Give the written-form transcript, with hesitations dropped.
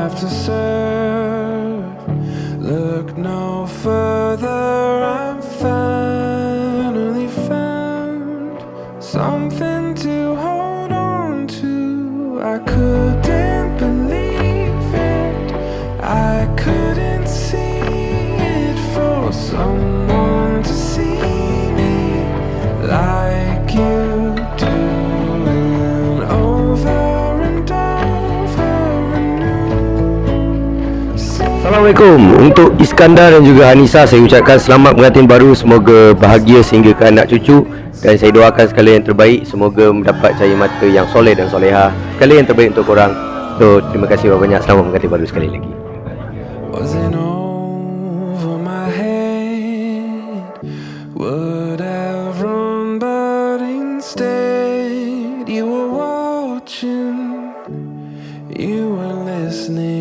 have to serve. Look no further, I'm finally found something to hold on to. I couldn't believe it, I couldn't see it, for someone to see me like you do, and over and over anew. Assalamualaikum. Untuk Iskandar dan juga Hanisah, saya ucapkan selamat pengantin baru. Semoga bahagia sehingga ke anak cucu. Dan saya doakan segala yang terbaik. Semoga mendapat cahaya mata yang soleh dan soleha. Segala yang terbaik untuk korang. So, terima kasih banyak. Selamat pengantin baru sekali lagi. Wasn't over my head, would have run, but instead you were watching, you were listening.